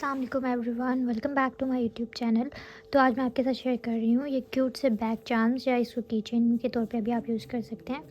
अस्सलाम वालेकुम everyone, welcome back to my YouTube channel. तो आज मैं आपके साथ शेयर कर रही हूँ ये क्यूट से बैग चार्म्स या इसको कीचेन के तौर पे भी आप यूज़ कर सकते हैं,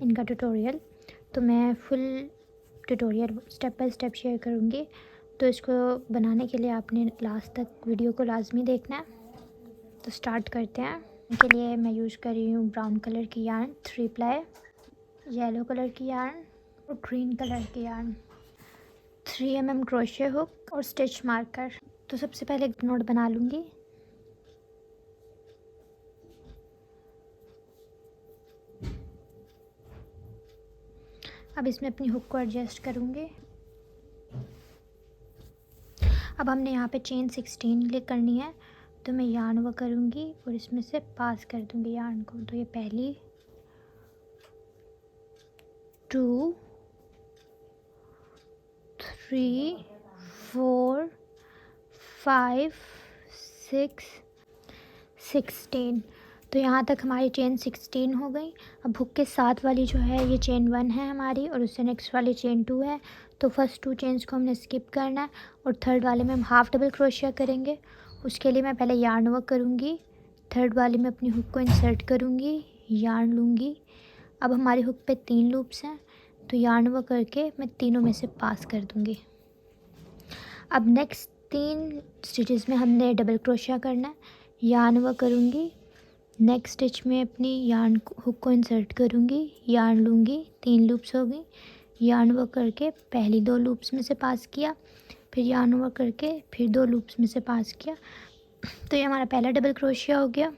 इनका ट्यूटोरियल। तो मैं full tutorial step by step share करूँगी। तो इसको बनाने के लिए आपने लास्ट तक वीडियो को लाजमी देखना है। तो स्टार्ट करते हैं। इनके लिए मैं यूज़ कर रही हूँ ब्राउन कलर की यार्न 3 प्लाई, येलो कलर की यार्न और ग्रीन कलर की यार्न, 3 mm क्रोशे हुक और स्टिच मार्कर। तो सबसे पहले एक नोट बना लूँगी। अब इसमें अपनी हुक को एडजस्ट करूँगी। अब हमने यहाँ पे चेन 16 क्लिक करनी है, तो मैं यार्न वो करूँगी और इसमें से पास कर दूँगी यार्न को। तो ये पहली 2 3 4 5 6 16। तो यहाँ तक हमारी चेन 16 हो गई। अब हुक के साथ वाली जो है ये चेन 1 है हमारी और उससे नेक्स्ट वाली चेन 2 है। तो फर्स्ट 2 चेन्स को हमने स्किप करना है और थर्ड वाले में हम हाफ डबल क्रोशिया करेंगे। उसके लिए मैं पहले यार्न वर्क करूँगी, थर्ड वाले में अपनी हुक को इंसर्ट करूँगी, यार्न लूँगी। अब हमारी हुक पे 3 लूप्स हैं, तो यार्न वर्क करके मैं तीनों में से पास कर दूँगी। अब नेक्स्ट 3 स्टिचेस में हमने डबल क्रोशिया करना है। यार्न वर्क करूँगी, नेक्स्ट स्टिच में अपनी यार्न हुक को इंसर्ट करूँगी, यार्न लूँगी, 3 लूप्स हो गई। यार्न वर्क करके पहली 2 लूप्स में से पास किया, फिर यार्न वर्क करके फिर 2 लूप्स में से पास किया। तो ये हमारा पहला डबल क्रोशिया हो गया।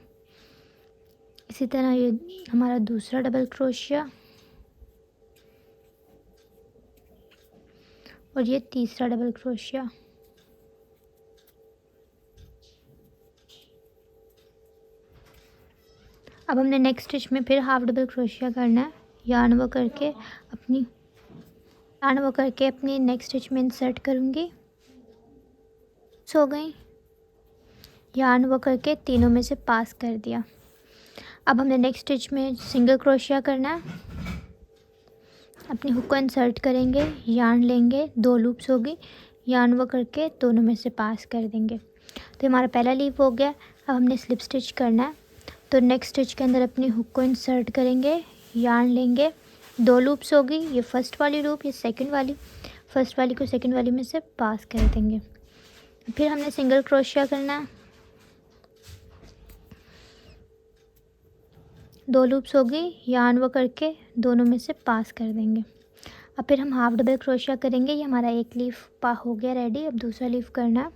इसी तरह ये हमारा दूसरा डबल क्रोशिया और ये तीसरा डबल क्रोशिया। अब हमने नेक्स्ट स्टिच में फिर हाफ डबल क्रोशिया करना है। यार्न वर्क करके अपनी नेक्स्ट स्टिच में इंसर्ट करूँगी। सो गई, यार्न वर्क करके तीनों में से पास कर दिया। अब हमने नेक्स्ट स्टिच में सिंगल क्रोशिया करना है। अपनी हुक को इंसर्ट करेंगे, यार्न लेंगे, 2 लूप्स होगी, यार्न वर्क करके दोनों में से पास कर देंगे। तो हमारा पहला लीफ हो गया। अब हमने स्लिप स्टिच करना है। तो नेक्स्ट स्टिच के अंदर अपनी हुक को इंसर्ट करेंगे, यार्न लेंगे, 2 लूप्स होगी, ये फर्स्ट वाली लूप, ये सेकंड वाली, फर्स्ट वाली को सेकंड वाली में से पास कर देंगे। फिर हमने सिंगल क्रोशिया करना है, 2 लूप्स होगी, यार्न वो करके दोनों में से पास कर देंगे। अब फिर हम हाफ डबल क्रोशिया करेंगे। ये हमारा एक लीफ पा हो गया रेडी। अब दूसरा लीफ करना है।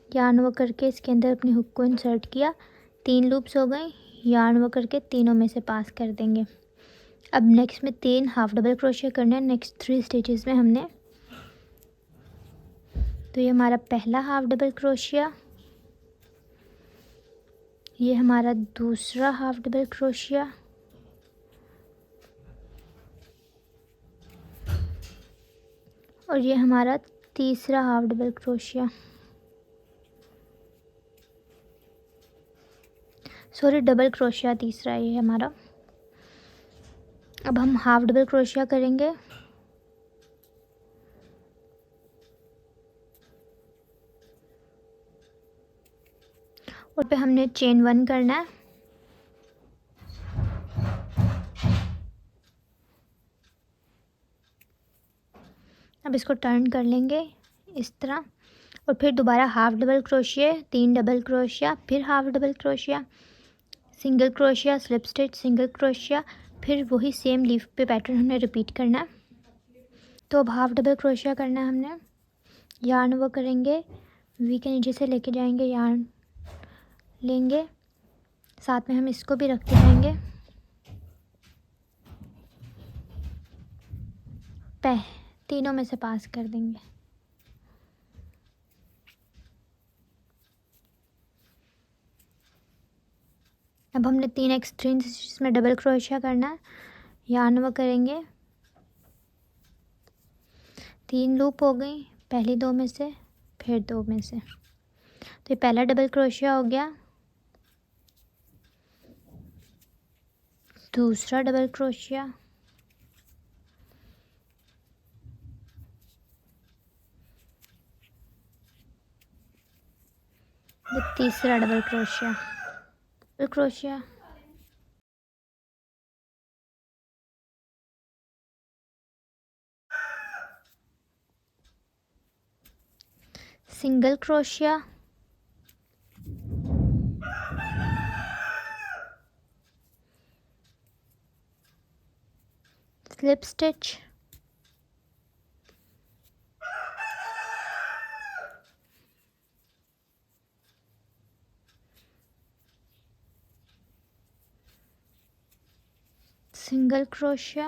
यार्न वो करके इसके अंदर अपनी हुक को इंसर्ट किया, 3 लूप्स हो गए, यार्न वो करके तीनों में से पास कर देंगे। अब नेक्स्ट में 3 हाफ डबल क्रोशिया करना है नेक्स्ट 3 स्टिचेस में हमने। तो ये हमारा पहला हाफ डबल क्रोशिया, ये हमारा दूसरा हाफ डबल क्रोशिया और ये हमारा तीसरा half double crochet, sorry double crochet तीसरा ये हमारा। अब हम हाफ डबल क्रोशिया करेंगे, और पे हमने चेन 1 करना है। अब इसको टर्न कर लेंगे इस तरह और फिर दोबारा half double crochet, 3 double crochet, फिर half double crochet, single crochet, slip stitch, single crochet, फिर वही सेम लीफ पे पैटर्न हमने रिपीट करना है। तो अब हाफ डबल क्रोशिया करना है हमने। यार्न वो करेंगे, वी के नीचे से लेके जाएंगे, यार्न लेंगे, साथ में हम इसको भी रखते जाएंगे। तीनों में से पास कर देंगे। अब हमने 3 एक्स्ट्रीम स्टिचेस में डबल क्रोशिया करना है। यार्न वो करेंगे, 3 लूप हो गई, पहली 2 में से फिर 2 में से। तो ये पहला डबल क्रोशिया हो गया, दूसरा डबल क्रोशिया, तीसरा double crochet, double crochet, single crochet, slip stitch, single crochet,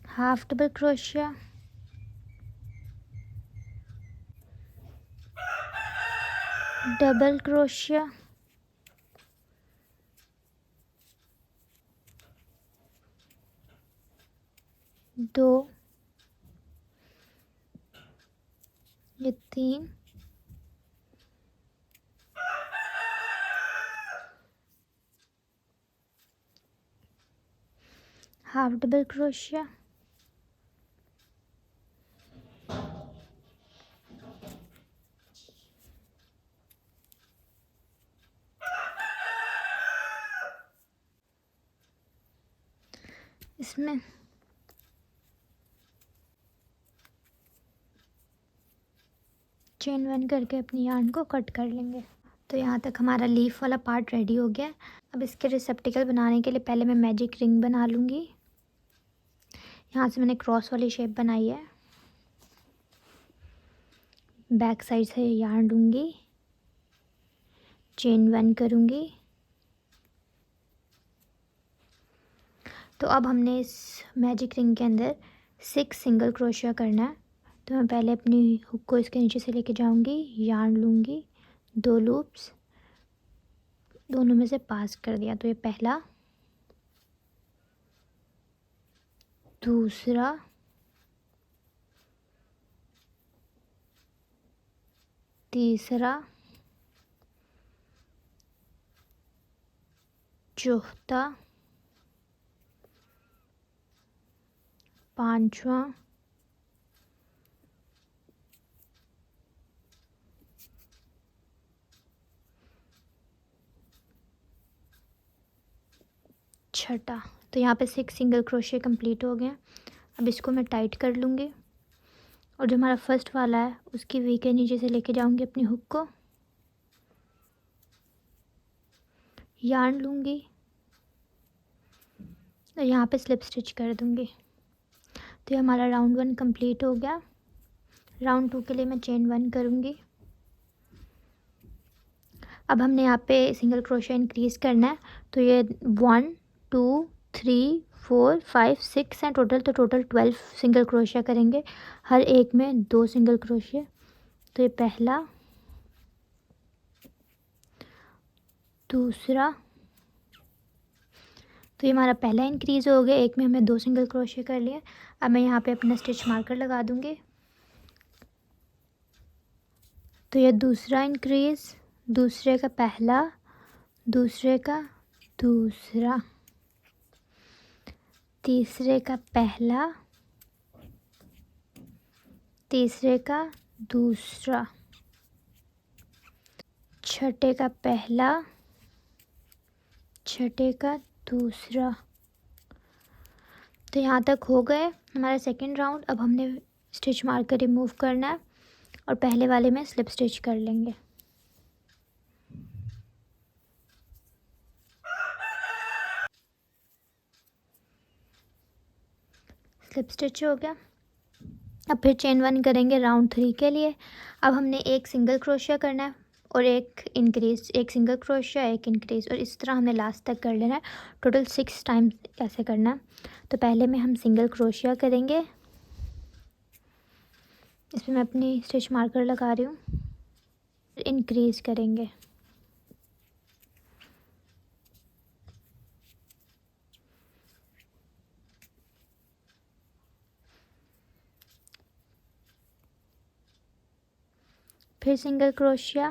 half double crochet, double crochet, दो, ये तीन, हाफ डबल क्रोशिया, इसमें चेन 1 करके अपनी यार्न को कट कर लेंगे। तो यहाँ तक हमारा लीफ वाला पार्ट रेडी हो गया। अब इसके रिसेप्टिकल बनाने के लिए पहले मैं मैजिक रिंग बना लूँगी। यहाँ से मैंने क्रॉस वाली शेप बनाई है। बैक साइड से यार्न लूँगी, चेन 1 करूँगी। तो अब हमने इस मैजिक रिंग के अंदर 6 सिंगल क्रोशिया करना है। तो मैं पहले अपनी हुक को इसके नीचे से लेके जाऊँगी, यार्न लूँगी, 2 लूप्स दोनों में से पास कर दिया। तो ये पहला, दूसरा, तीसरा, चौथा, पांचवा, छठा। तो यहाँ पे 6 सिंगल क्रोशिया कंप्लीट हो गए। अब इसको मैं टाइट कर लूँगी और जो हमारा फर्स्ट वाला है उसकी वी के नीचे से लेके जाऊँगी अपनी हुक को, यार्न लूँगी और यहाँ पे स्लिप स्टिच कर दूँगी। तो ये हमारा राउंड 1 कंप्लीट हो गया। राउंड 2 के लिए मैं चेन 1 करूँगी। अब हमने यहाँ पे सिंगल क्रोशिया इंक्रीज़ करना है। तो ये 1 2 3 4 5 6 हैं टोटल। तो टोटल 12 सिंगल क्रोशिया करेंगे, हर एक में 2 सिंगल क्रोशिया। तो ये पहला, दूसरा, तो ये हमारा पहला इंक्रीज़ हो गया, एक में हमने 2 सिंगल क्रोशिया कर लिए। अब मैं यहाँ पे अपना स्टिच मार्कर लगा दूँगी। तो ये दूसरा इंक्रीज़, दूसरे का पहला, दूसरे का दूसरा, तीसरे का पहला, तीसरे का दूसरा, छठे का पहला, छठे का दूसरा। तो यहाँ तक हो गए हमारा सेकंड राउंड। अब हमने स्टिच मार्कर रिमूव करना है और पहले वाले में स्लिप स्टिच कर लेंगे। स्लिप स्टिच हो गया। अब फिर चेन 1 करेंगे राउंड 3 के लिए। अब हमने एक सिंगल क्रोशिया करना है और एक इंक्रीज़, एक सिंगल क्रोशिया, एक इंक्रीज़, और इस तरह हमने लास्ट तक कर लेना है। टोटल 6 टाइम्स ऐसे करना है। तो पहले में हम सिंगल क्रोशिया करेंगे, इसमें मैं अपनी स्टिच मार्कर लगा रही हूँ। इंक्रीज़ करेंगे, फिर सिंगल क्रोशिया,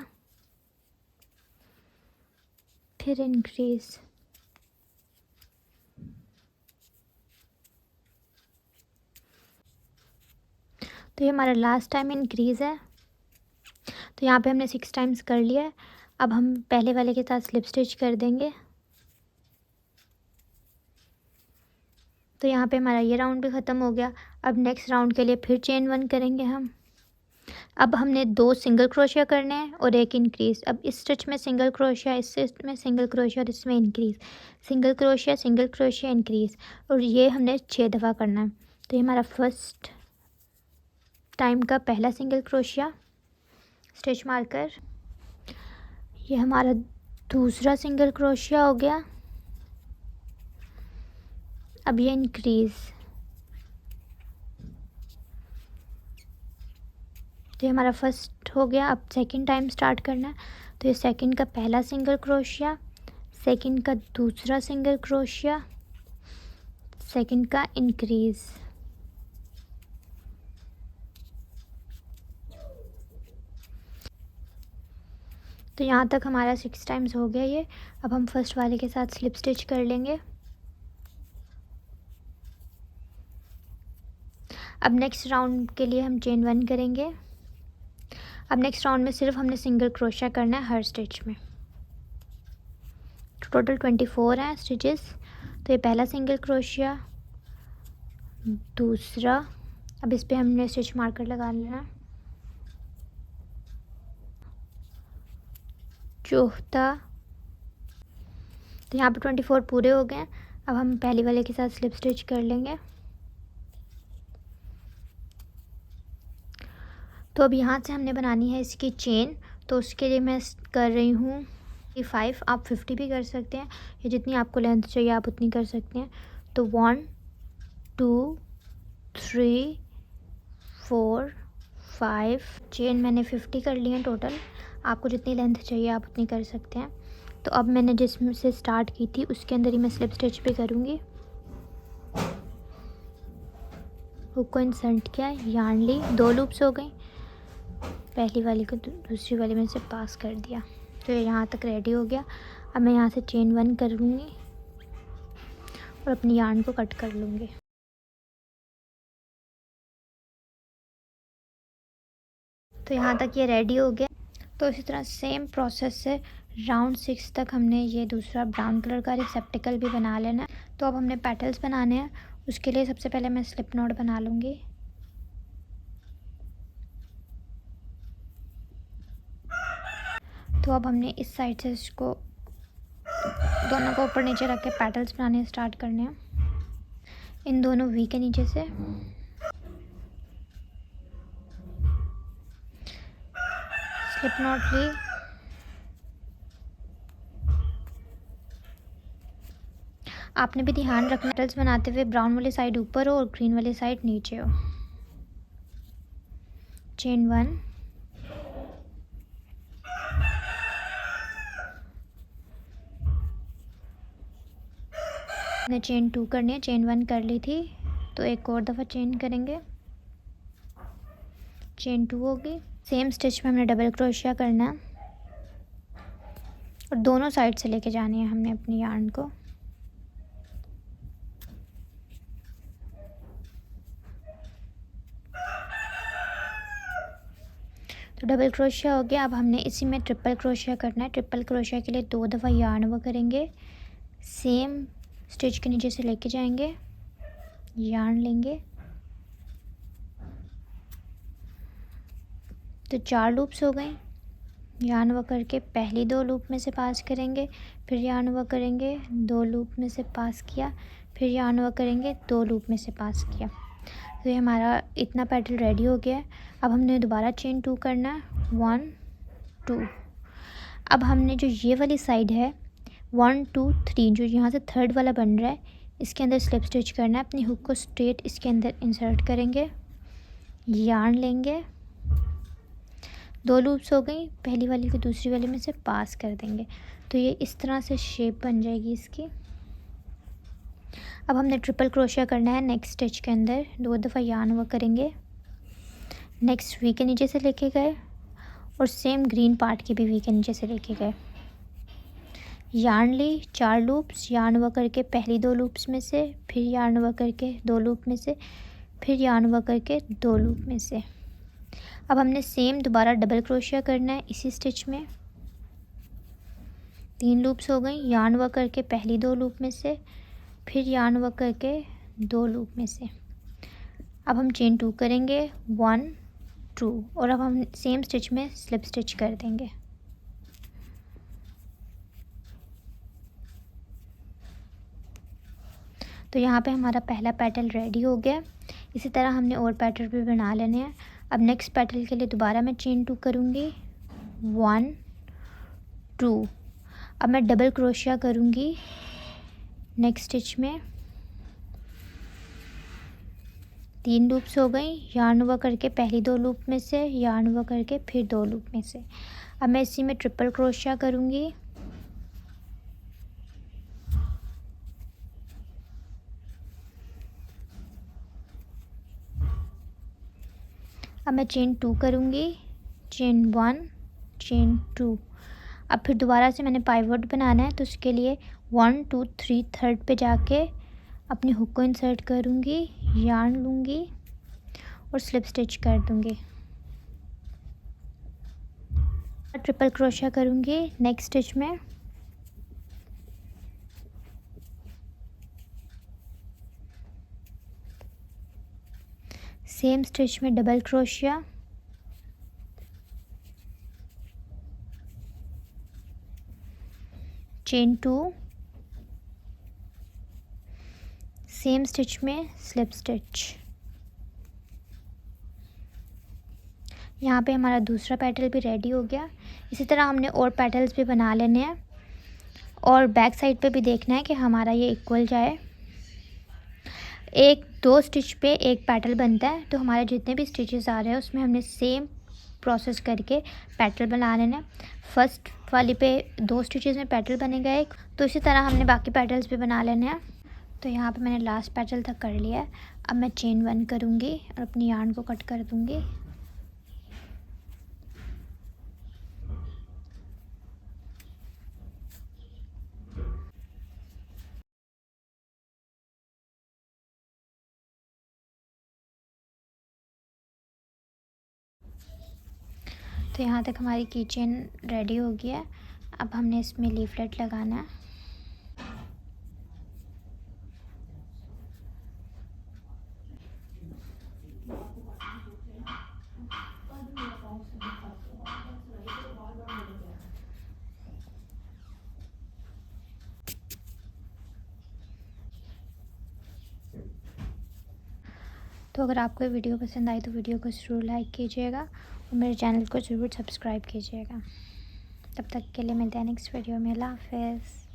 फिर इंक्रीज़, तो ये हमारा लास्ट टाइम इंक्रीज़ है। तो यहाँ पे हमने 6 टाइम्स कर लिया है। अब हम पहले वाले के साथ स्लिप स्टिच कर देंगे। तो यहाँ पे हमारा ये राउंड भी ख़त्म हो गया। अब नेक्स्ट राउंड के लिए फिर चेन 1 करेंगे हम। अब हमने 2 सिंगल क्रोशिया करने हैं और 1 इंक्रीज़। अब इस स्टिच में सिंगल क्रोशिया, इस स्टिच में सिंगल क्रोशिया और इसमें इंक्रीज़, सिंगल क्रोशिया इंक्रीज़, और ये हमने 6 दफ़ा करना है। तो ये हमारा फर्स्ट टाइम का पहला सिंगल क्रोशिया, स्टिच मार्कर। ये हमारा दूसरा सिंगल क्रोशिया हो गया। अब ये इंक्रीज़, तो ये हमारा फर्स्ट हो गया। अब सेकंड टाइम स्टार्ट करना है। तो ये सेकंड का पहला सिंगल क्रोशिया, सेकंड का दूसरा सिंगल क्रोशिया, सेकंड का इंक्रीज़। तो यहाँ तक हमारा 6 टाइम्स हो गया ये। अब हम फर्स्ट वाले के साथ स्लिप स्टिच कर लेंगे। अब नेक्स्ट राउंड के लिए हम चेन 1 करेंगे। अब नेक्स्ट राउंड में सिर्फ हमने सिंगल क्रोशिया करना है हर स्टिच में। टोटल 24 हैं स्टिचेस। तो ये पहला सिंगल क्रोशिया, दूसरा, अब इस पे हमने स्टिच मार्कर लगा लेना है, चौथा। तो यहाँ पे 24 पूरे हो गए हैं। अब हम पहली वाले के साथ स्लिप स्टिच कर लेंगे। तो अब यहाँ से हमने बनानी है इसकी चेन। तो उसके लिए मैं कर रही हूँ 5, आप 50 भी कर सकते हैं, या जितनी आपको लेंथ चाहिए आप उतनी कर सकते हैं। तो 1 2 3 4 5 चेन मैंने 50 कर ली है टोटल। आपको जितनी लेंथ चाहिए आप उतनी कर सकते हैं। तो अब मैंने जिसमें से स्टार्ट की थी उसके अंदर ही मैं स्लिप स्टिच भी करूँगी। हुक को इंसर्ट किया, यार्न ली, 2 लूप्स हो गई, पहली वाली को दूसरी वाली में से पास कर दिया। तो ये यहाँ तक रेडी हो गया। अब मैं यहाँ से चेन 1 कर लूँगी और अपनी यार्न को कट कर लूँगी। तो यहाँ तक ये रेडी हो गया। तो इसी तरह सेम प्रोसेस से राउंड 6 तक हमने ये दूसरा ब्राउन कलर का रिसेप्टिकल भी बना लेना है। तो अब हमने पेटल्स बनाने हैं। उसके लिए सबसे पहले मैं स्लिप नॉट बना लूँगी। तो अब हमने इस साइड से इसको दोनों को ऊपर नीचे रख के पेटल्स बनाने स्टार्ट करने हैं, इन दोनों वी के नीचे से। स्लिप नॉट ली, आपने भी ध्यान रखना पेटल्स बनाते हुए ब्राउन वाली साइड ऊपर हो और ग्रीन वाली साइड नीचे हो। चेन 1, हमने चेन 2 करनी है। चेन 1 कर ली थी तो एक और दफ़ा चेन करेंगे, चेन 2 होगी। सेम स्टिच में हमने डबल क्रोशिया करना है और दोनों साइड से लेके जानी है हमने अपनी यार्न को। तो डबल क्रोशिया हो गया। अब हमने इसी में ट्रिपल क्रोशिया करना है। ट्रिपल क्रोशिया के लिए 2 दफ़ा यार्न वो करेंगे, सेम स्टिच के नीचे से लेके जाएंगे, यार्न लेंगे। तो 4 लूप्स हो गए। यार्न वो करके पहली 2 लूप में से पास करेंगे, फिर यार्न वो करेंगे, 2 लूप में से पास किया, फिर यार्न वो करेंगे, 2 लूप में से पास किया। तो ये हमारा इतना पैटर्न रेडी हो गया है। अब हमने दोबारा चेन 2 करना है, 1 2। अब हमने जो ये वाली साइड है 1 2 3, जो यहाँ से थर्ड वाला बन रहा है, इसके अंदर स्लिप स्टिच करना है। अपनी हुक को स्ट्रेट इसके अंदर इंसर्ट करेंगे, यार्न लेंगे, 2 लूप्स हो गई, पहली वाली को दूसरी वाली में से पास कर देंगे। तो ये इस तरह से शेप बन जाएगी इसकी। अब हमने ट्रिपल क्रोशिया करना है नेक्स्ट स्टिच के अंदर, 2 दफ़ा यार्न वर्क करेंगे, नेक्स्ट वी के नीचे से लेके गए और सेम ग्रीन पार्ट की भी वी के नीचे से लेके गए, यार्न ली, 4 लूप्स, यार्न वर्क करके पहली 2 लूप्स में से, फिर यार्न वर्क करके 2 लूप में से फिर yarn ओवर करके 2 लूप में से। अब हमने सेम दोबारा डबल क्रोशिया करना है इसी स्टिच में। 3 लूप्स हो गई, yarn ओवर करके पहली 2 लूप में से, फिर yarn ओवर करके 2 लूप में से। अब हम चेन 2 करेंगे, 1 2, और अब हम सेम स्टिच में स्लिप स्टिच कर देंगे। तो यहाँ पे हमारा पहला पेटल रेडी हो गया। इसी तरह हमने और पेटल भी बना लेने हैं। अब नेक्स्ट पेटल के लिए दोबारा मैं चेन 2 करूँगी, 1 2। अब मैं डबल क्रोशिया करूँगी नेक्स्ट स्टिच में। 3 लूप्स हो गई, yarn ओवर करके पहली 2 लूप में से, yarn ओवर करके फिर 2 लूप में से। अब मैं इसी में ट्रिपल क्रोशिया करूँगी। अब मैं चेन 2 करूँगी, चेन 1 चेन 2। अब फिर दोबारा से मैंने पाइवट बनाना है, तो उसके लिए 1 2 3 थर्ड पे जाके अपनी हुक को इंसर्ट करूँगी, yarn लूँगी और स्लिप स्टिच कर दूँगी। ट्रिपल क्रोशिया करूँगी नेक्स्ट स्टिच में। सेम स्टिच में double crochet, chain 2, same stitch में स्लिप स्टिच। यहाँ पे हमारा दूसरा पेटल भी रेडी हो गया। इसी तरह हमने और पेटल्स भी बना लेने हैं और बैक साइड पे भी देखना है कि हमारा ये इक्वल जाए। 1-2 स्टिच पे एक पेटल बनता है, तो हमारे जितने भी स्टिचेस आ रहे हैं उसमें हमने सेम प्रोसेस करके पेटल बना लेना है। फर्स्ट वाली पे 2 स्टिचेस में पेटल बनेगा एक, तो इसी तरह हमने बाकी पेटल्स भी बना लेने हैं। तो यहाँ पे मैंने लास्ट पेटल तक कर लिया है। अब मैं चेन 1 करूँगी और अपनी yarn को कट कर दूँगी। तो यहाँ तक हमारी की चेन रेडी हो गया है। अब हमने इसमें लीफलेट लगाना है। तो अगर आपको वीडियो पसंद आई तो वीडियो को ज़रूर लाइक कीजिएगा और मेरे चैनल को ज़रूर सब्सक्राइब कीजिएगा। तब तक के लिए मिलते हैं नेक्स्ट वीडियो में। अल्लाह हाफ़िज़।